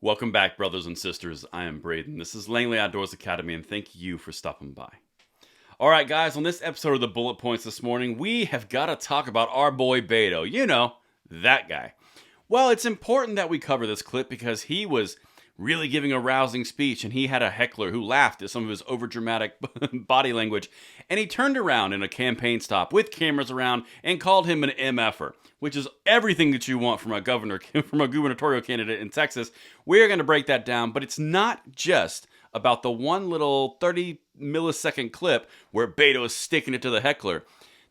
Welcome back, brothers and sisters. I am Braden. This is Langley Outdoors Academy, and thank you for stopping by. All right, guys, on this episode of the Bullet Points this morning, we have got to talk about our boy Beto. You know, that guy. Well, it's important that we cover this clip because he was really giving a rousing speech, and he had a heckler who laughed at some of his overdramatic body language, and he turned around in a campaign stop with cameras around and called him an MFer, which is everything that you want from a gubernatorial candidate in Texas. We're going to break that down, but it's not just about the one little 30 millisecond clip where Beto is sticking it to the heckler.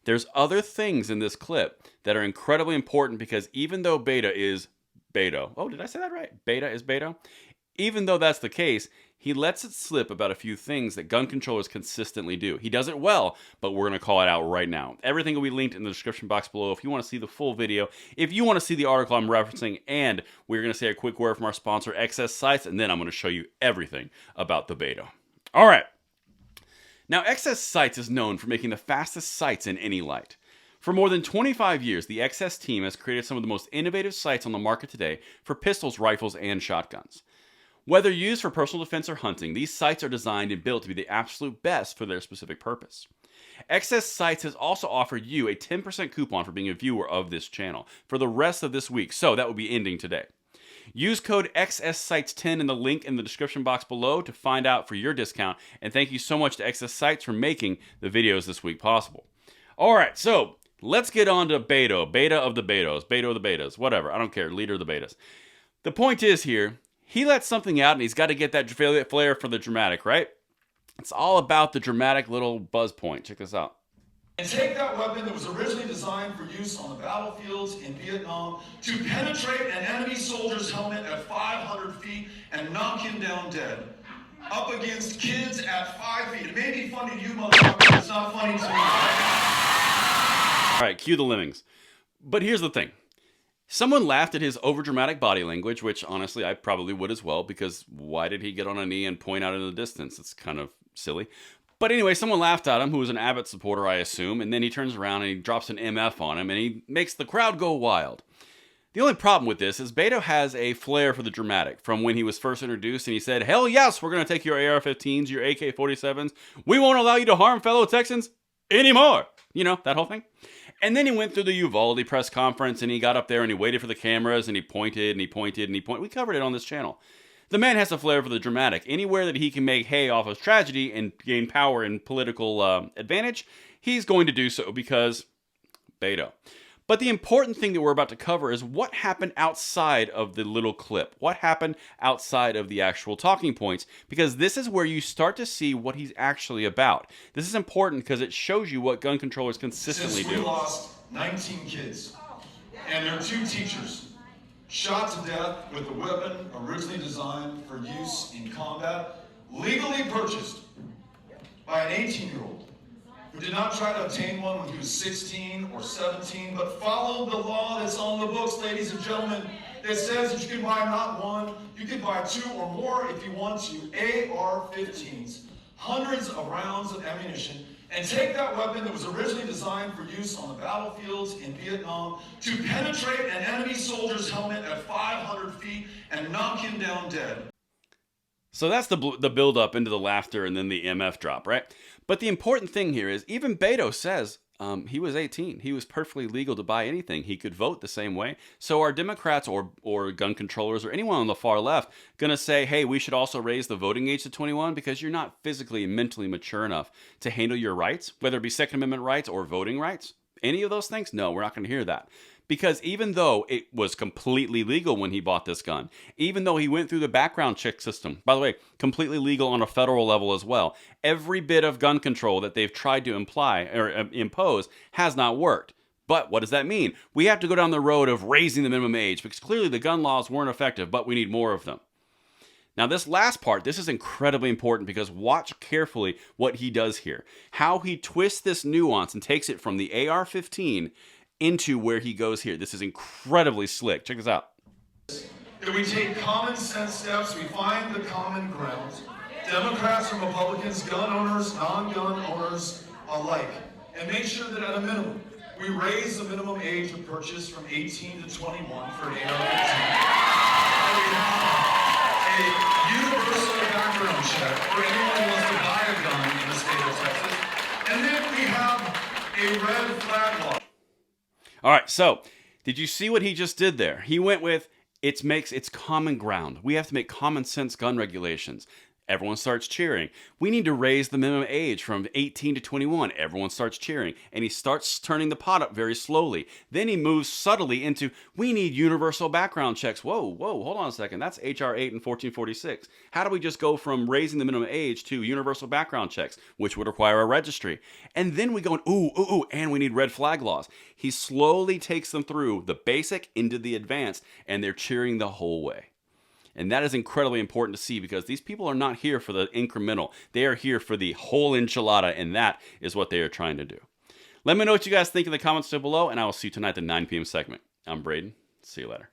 There's other things in this clip that are incredibly important because even though Beto is Beto, oh, did I say that right? Beta is Beto? Even though that's the case, he lets it slip about a few things that gun controllers consistently do. He does it well, but we're going to call it out right now. Everything will be linked in the description box below if you want to see the full video, if you want to see the article I'm referencing, and we're going to say a quick word from our sponsor, XS Sights, and then I'm going to show you everything about the Beto. All right. Now, XS Sights is known for making the fastest sights in any light. For more than 25 years, the XS team has created some of the most innovative sights on the market today for pistols, rifles, and shotguns. Whether used for personal defense or hunting, these sights are designed and built to be the absolute best for their specific purpose. XS Sights has also offered you a 10% coupon for being a viewer of this channel for the rest of this week, so that will be ending today. Use code XSSights10 in the link in the description box below to find out for your discount, and thank you so much to XS Sights for making the videos this week possible. Alright, so let's get on to Beto. Beta of the Betos. Beto of the Betas. Whatever. I don't care. Leader of the Betas. The point is here, he lets something out and he's got to get that flair for the dramatic, right? It's all about the dramatic little buzz point. Check this out. And take that weapon that was originally designed for use on the battlefields in Vietnam to penetrate an enemy soldier's helmet at 500 feet and knock him down dead. Up against kids at 5 feet. It may be funny to you, motherfucker, it's not funny to me. All right, cue the lemmings. But here's the thing. Someone laughed at his overdramatic body language, which honestly I probably would as well, because why did he get on a knee and point out in the distance? It's kind of silly. But anyway, someone laughed at him, who was an Abbott supporter, I assume, and then he turns around and he drops an MF on him, and he makes the crowd go wild. The only problem with this is Beto has a flair for the dramatic from when he was first introduced, and he said, hell yes, we're going to take your AR-15s, your AK-47s. We won't allow you to harm fellow Texans anymore. You know, that whole thing. And then he went through the Uvalde press conference and he got up there and he waited for the cameras and he pointed and he pointed and he pointed. We covered it on this channel. The man has a flair for the dramatic. Anywhere that he can make hay off of tragedy and gain power and political advantage, he's going to do so because Beto. But the important thing that we're about to cover is what happened outside of the little clip. What happened outside of the actual talking points? Because this is where you start to see what he's actually about. This is important because it shows you what gun controllers consistently do. We lost 19 kids and their 2 teachers shot to death with a weapon originally designed for use in combat, legally purchased by an 18-year-old. Who did not try to obtain one when he was 16 or 17, but followed the law that's on the books, ladies and gentlemen, that says that you can buy not one, you can buy 2 or more if you want to, AR-15s, hundreds of rounds of ammunition, and take that weapon that was originally designed for use on the battlefields in Vietnam to penetrate an enemy soldier's helmet at 500 feet and knock him down dead. So that's the build up into the laughter and then the MF drop, right? But the important thing here is even Beto says he was 18. He was perfectly legal to buy anything. He could vote the same way. So are Democrats or gun controllers or anyone on the far left going to say, hey, we should also raise the voting age to 21 because you're not physically and mentally mature enough to handle your rights, whether it be Second Amendment rights or voting rights? Any of those things? No, we're not going to hear that. Because even though it was completely legal when he bought this gun, even though he went through the background check system, by the way, completely legal on a federal level as well, every bit of gun control that they've tried to impose has not worked. But what does that mean? We have to go down the road of raising the minimum age because clearly the gun laws weren't effective, but we need more of them. Now this last part, this is incredibly important because watch carefully what he does here. How he twists this nuance and takes it from the AR-15 into where he goes here. This is incredibly slick. Check this out. That we take common sense steps, we find the common ground. Democrats and Republicans, gun owners, non-gun owners alike. And make sure that at a minimum, we raise the minimum age of purchase from 18 to 21 for an AR-15. All right, so did you see what he just did there? He went with it's common ground. We have to make common sense gun regulations. Everyone starts cheering. We need to raise the minimum age from 18 to 21. Everyone starts cheering. And he starts turning the pot up very slowly. Then he moves subtly into, we need universal background checks. Whoa, hold on a second. That's H.R. 8 and 1446. How do we just go from raising the minimum age to universal background checks, which would require a registry? And then we go, and we need red flag laws. He slowly takes them through the basic into the advanced, and they're cheering the whole way. And that is incredibly important to see because these people are not here for the incremental. They are here for the whole enchilada, and that is what they are trying to do. Let me know what you guys think in the comments down below, and I will see you tonight at the 9 p.m. segment. I'm Braden. See you later.